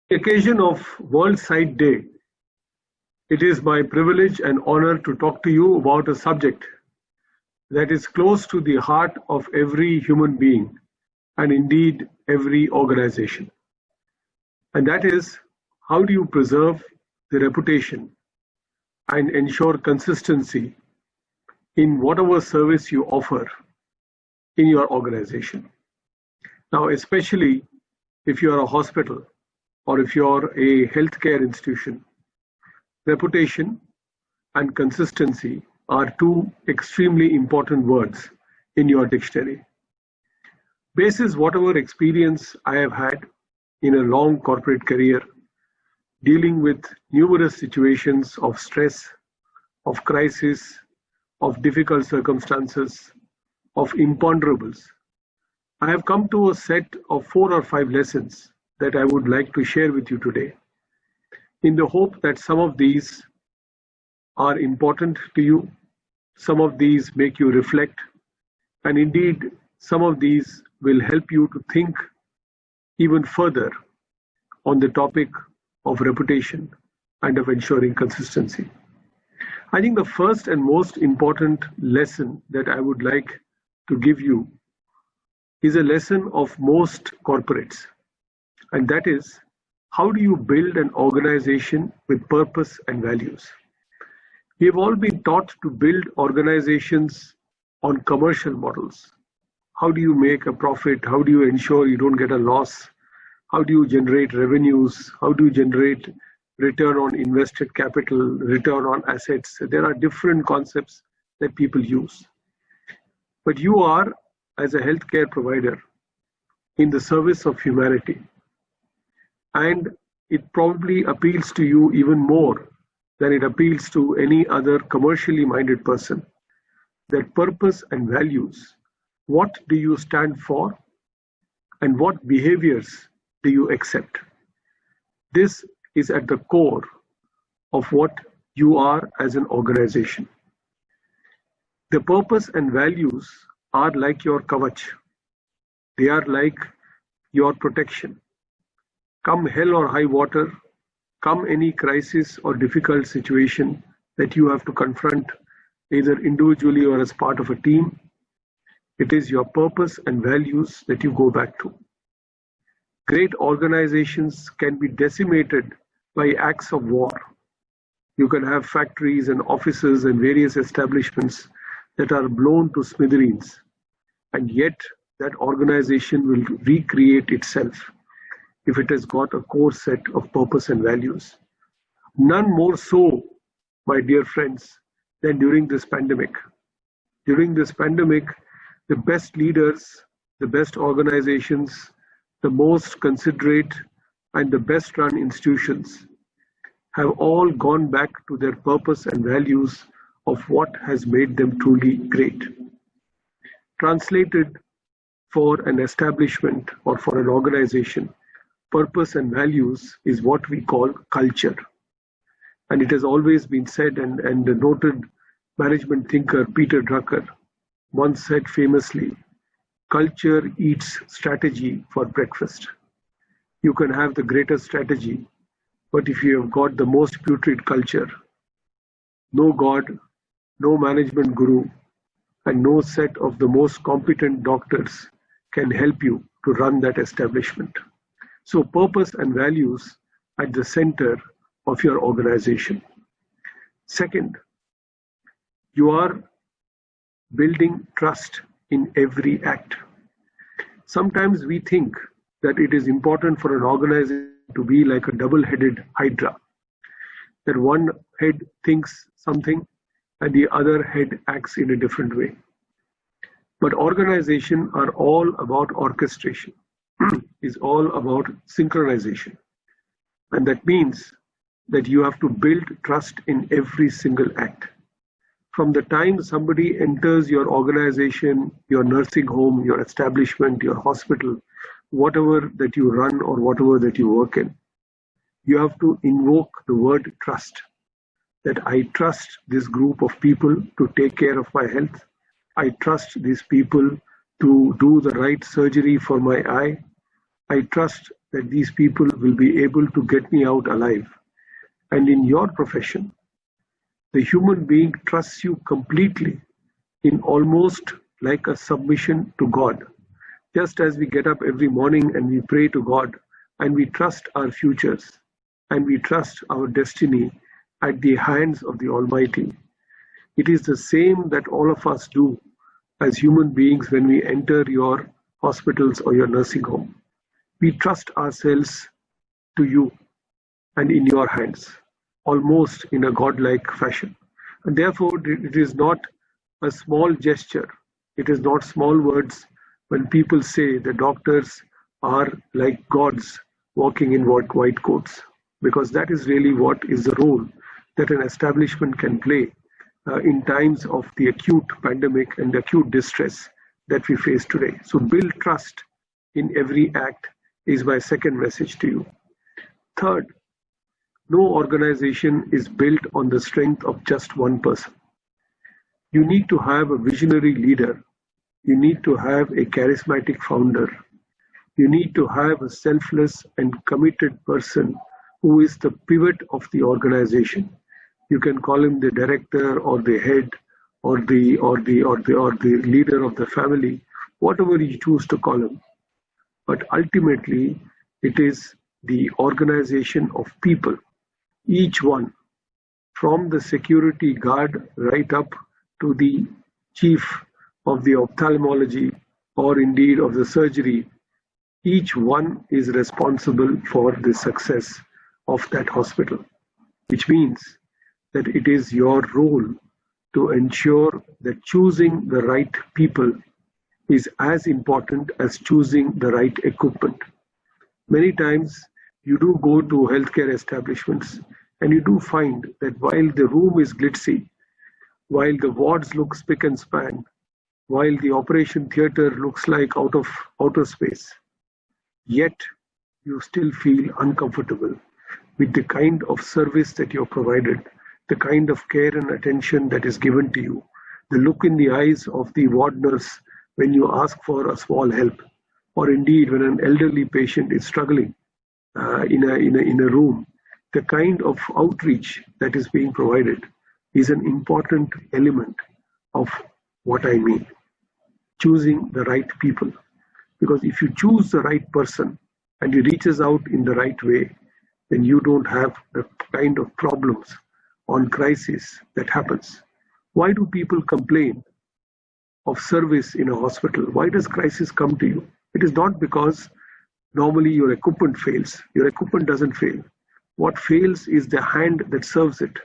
Occasion of World Sight Day, it is my privilege and honor to talk to you about a subject that is close to the heart of every human being and indeed every organization. And that is, how do you preserve the reputation and ensure consistency in whatever service you offer in your organization? Now, especially if you are a hospital or if you are a healthcare institution, reputation and consistency are two extremely important words in your dictionary. Basis whatever experience I have had in a long corporate career, dealing with numerous situations of stress, of crisis, of difficult circumstances, of imponderables, I have come to a set of 4 or 5 lessons that I would like to share with you today, in the hope that some of these are important to you, some of these make you reflect, and indeed some of these will help you to think even further on the topic of reputation and of ensuring consistency. I think the first and most important lesson that I would like to give you is a lesson of most corporates, and that is, how do you build an organization with purpose and values? We have all been taught to build organizations on commercial models. How do you make a profit? How do you ensure you don't get a loss? How do you generate revenues? How do you generate return on invested capital, return on assets? There are different concepts that people use. But you are, as a healthcare provider, in the service of humanity. And it probably appeals to you even more than it appeals to any other commercially minded person. That purpose and values, what do you stand for and what behaviors do you accept? This is at the core of what you are as an organization. The purpose and values are like your kavach. They are like your protection. Come hell or high water, come any crisis or difficult situation that you have to confront, either individually or as part of a team, it is your purpose and values that you go back to. Great organizations can be decimated by acts of war. You can have factories and offices and various establishments that are blown to smithereens, and yet that organization will recreate itself if it has got a core set of purpose and values. None more so, my dear friends, than during this pandemic. During this pandemic, the best leaders, the best organizations, the most considerate and the best run institutions have all gone back to their purpose and values of what has made them truly great. Translated, for an establishment or for an organization, purpose and values is what we call culture. And it has always been said, and the noted management thinker Peter Drucker once said famously, culture eats strategy for breakfast. You can have the greatest strategy, but if you have got the most putrid culture, no God, no management guru, and no set of the most competent doctors can help you to run that establishment. So purpose and values at the center of your organization. Second, you are building trust in every act. Sometimes we think that it is important for an organization to be like a double-headed hydra, that one head thinks something and the other head acts in a different way. But organizations are all about orchestration, is all about synchronization. And that means that you have to build trust in every single act. From the time somebody enters your organization, your nursing home, your establishment, your hospital, whatever that you run or whatever that you work in, you have to invoke the word trust. That I trust this group of people to take care of my health. I trust these people to do the right surgery for my eye. I trust that these people will be able to get me out alive. And in your profession, the human being trusts you completely, in almost like a submission to God. Just as we get up every morning and we pray to God and we trust our futures and we trust our destiny at the hands of the Almighty, it is the same that all of us do as human beings when we enter your hospitals or your nursing home. We trust ourselves to you and in your hands, almost in a godlike fashion. And therefore, it is not a small gesture, it is not small words when people say the doctors are like gods walking in white coats, because that is really what is the role that an establishment can play in times of the acute pandemic and acute distress that we face today. So build trust in every act is my second message to you. Third, no organization is built on the strength of just one person. You need to have a visionary leader. You need to have a charismatic founder. You need to have a selfless and committed person who is the pivot of the organization. You can call him the director or the head or the leader of the family, whatever you choose to call him. But ultimately, it is the organization of people, each one, from the security guard right up to the chief of the ophthalmology or indeed of the surgery. Each one is responsible for the success of that hospital, which means that it is your role to ensure that choosing the right people is as important as choosing the right equipment. Many times you do go to healthcare establishments and you do find that while the room is glitzy, while the wards look spick and span, while the operation theatre looks like out of outer space, yet you still feel uncomfortable with the kind of service that you're provided, the kind of care and attention that is given to you, the look in the eyes of the ward nurse when you ask for a small help, or indeed when an elderly patient is struggling in a room. The kind of outreach that is being provided is an important element of what I mean. Choosing the right people. Because if you choose the right person and he reaches out in the right way, then you don't have the kind of problems on crisis that happens. Why do people complain of service in a hospital? Why does crisis come to you? It is not because normally your equipment fails. Your equipment doesn't fail. What fails is the hand that serves it.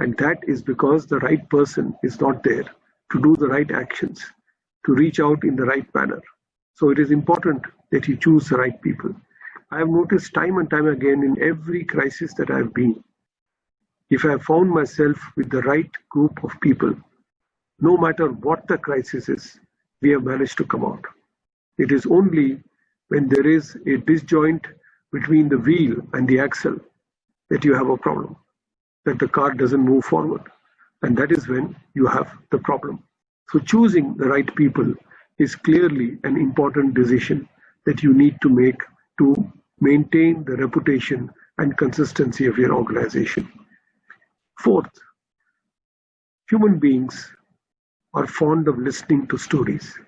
And that is because the right person is not there to do the right actions, to reach out in the right manner. So it is important that you choose the right people. I have noticed time and time again in every crisis that I have been, if I have found myself with the right group of people, no matter what the crisis is, we have managed to come out. It is only when there is a disjoint between the wheel and the axle that you have a problem, that the car doesn't move forward. And that is when you have the problem. So choosing the right people is clearly an important decision that you need to make to maintain the reputation and consistency of your organization. Fourth, human beings are fond of listening to stories.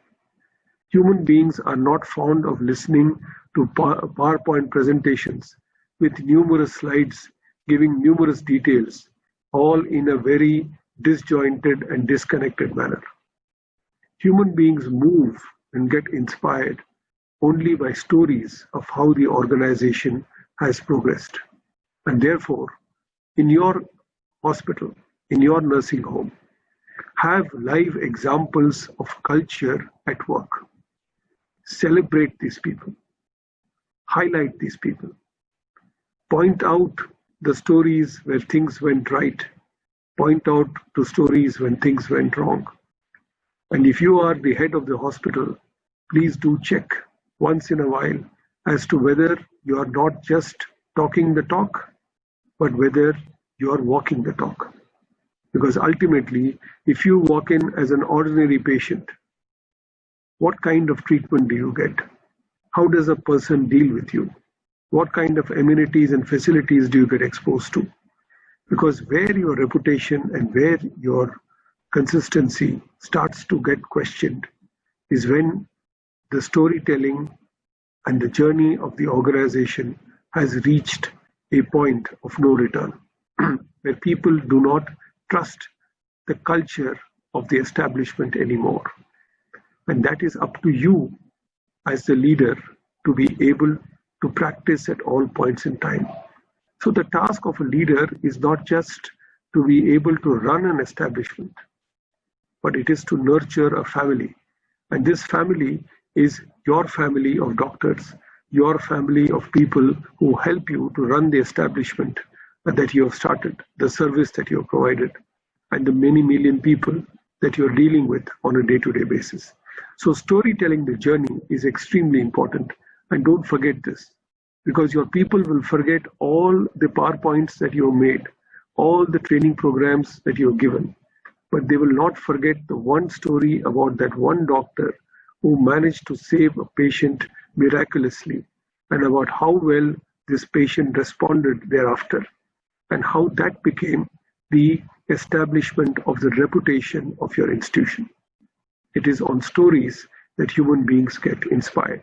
Human beings are not fond of listening to PowerPoint presentations with numerous slides giving numerous details, all in a very disjointed and disconnected manner. Human beings move and get inspired only by stories of how the organization has progressed. And therefore, in your hospital, in your nursing home, have live examples of culture at work. Celebrate these people. Highlight these people. Point out the stories where things went right. Point out to stories when things went wrong. And if you are the head of the hospital, please do check once in a while as to whether you are not just talking the talk, but whether you are walking the talk. Because ultimately, if you walk in as an ordinary patient, what kind of treatment do you get? How does a person deal with you? What kind of amenities and facilities do you get exposed to? Because where your reputation and where your consistency starts to get questioned is when the storytelling and the journey of the organization has reached a point of no return, where people do not trust the culture of the establishment anymore. And that is up to you as the leader to be able to practice at all points in time. So the task of a leader is not just to be able to run an establishment, but it is to nurture a family. And this family is your family of doctors, your family of people who help you to run the establishment that you have started, the service that you have provided, and the many million people that you're dealing with on a day-to-day basis. So storytelling the journey is extremely important. And don't forget this, because your people will forget all the PowerPoints that you have made, all the training programs that you have given, but they will not forget the one story about that one doctor who managed to save a patient miraculously, and about how well this patient responded thereafter, and how that became the establishment of the reputation of your institution. It is on stories that human beings get inspired.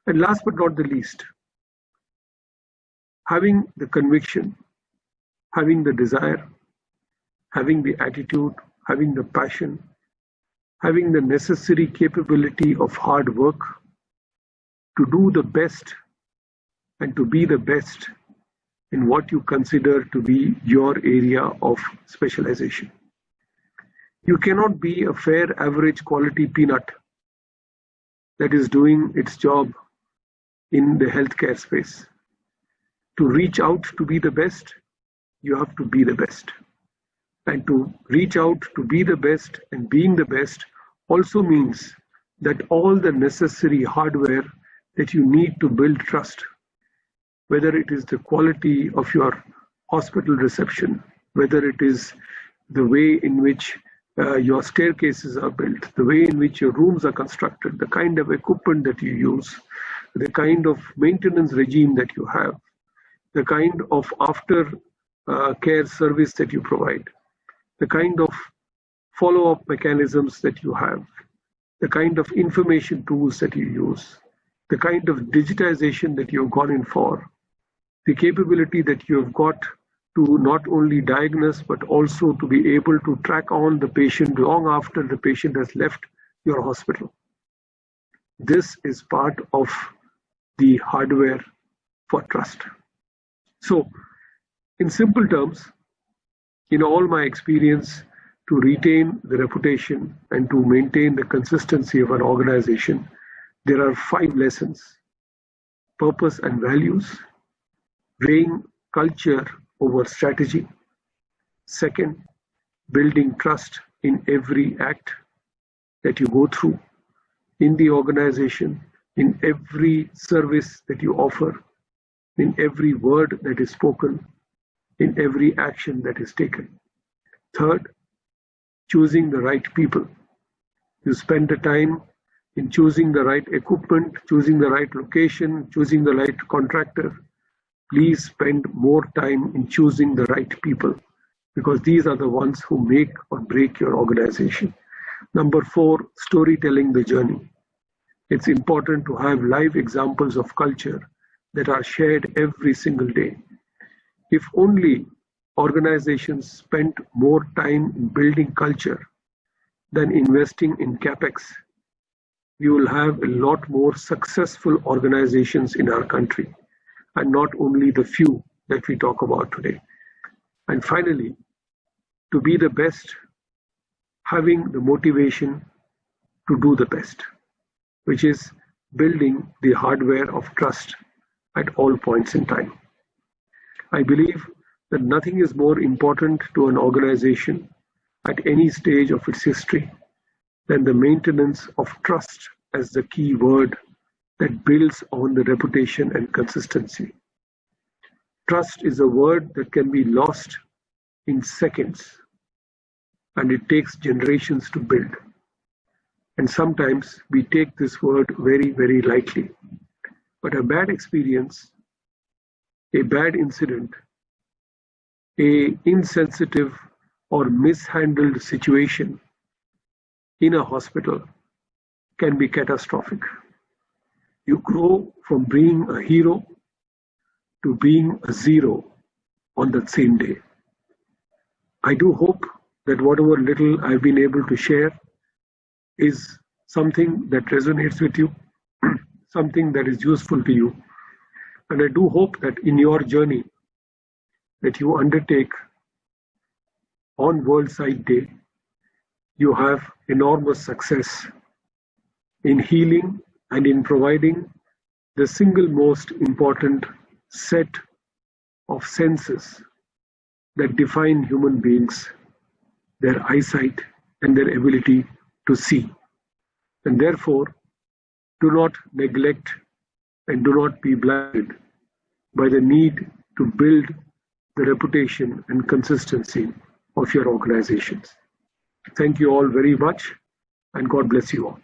And last but not the least, having the conviction, having the desire, having the attitude, having the passion, having the necessary capability of hard work to do the best and to be the best in what you consider to be your area of specialization. You cannot be a fair average quality peanut that is doing its job in the healthcare space. To reach out to be the best, you have to be the best. And to reach out to be the best and being the best also means that all the necessary hardware that you need to build trust, whether it is the quality of your hospital reception, whether it is the way in which your staircases are built, the way in which your rooms are constructed, the kind of equipment that you use, the kind of maintenance regime that you have, the kind of after care service that you provide, the kind of follow-up mechanisms that you have, the kind of information tools that you use, the kind of digitization that you've gone in for, the capability that you have got to not only diagnose but also to be able to track on the patient long after the patient has left your hospital. This is part of the hardware for trust. So, in simple terms, in all my experience, to retain the reputation and to maintain the consistency of an organization, there are 5 lessons: purpose and values, weighing culture over strategy. Second, building trust in every act that you go through, in the organization, in every service that you offer, in every word that is spoken, in every action that is taken. Third, choosing the right people. You spend the time in choosing the right equipment, choosing the right location, choosing the right contractor. Please spend more time in choosing the right people, because these are the ones who make or break your organization. Number 4, storytelling the journey. It's important to have live examples of culture that are shared every single day. If only organizations spent more time in building culture than investing in capex, we will have a lot more successful organizations in our country, and not only the few that we talk about today. And finally, to be the best, having the motivation to do the best, which is building the hardware of trust at all points in time. I believe that nothing is more important to an organization at any stage of its history than the maintenance of trust as the key word that builds on the reputation and consistency. Trust is a word that can be lost in seconds, and it takes generations to build. and sometimes we take this word very, very lightly. But a bad experience, a bad incident, a insensitive or mishandled situation in a hospital can be catastrophic. You grow from being a hero to being a zero on that same day. I do hope that whatever little I've been able to share is something that resonates with you, something that is useful to you. And I do hope that in your journey that you undertake on World Sight Day, you have enormous success in healing and in providing the single most important set of senses that define human beings, their eyesight and their ability to see. And therefore, do not neglect and do not be blinded by the need to build the reputation and consistency of your organizations. Thank you all very much, and God bless you all.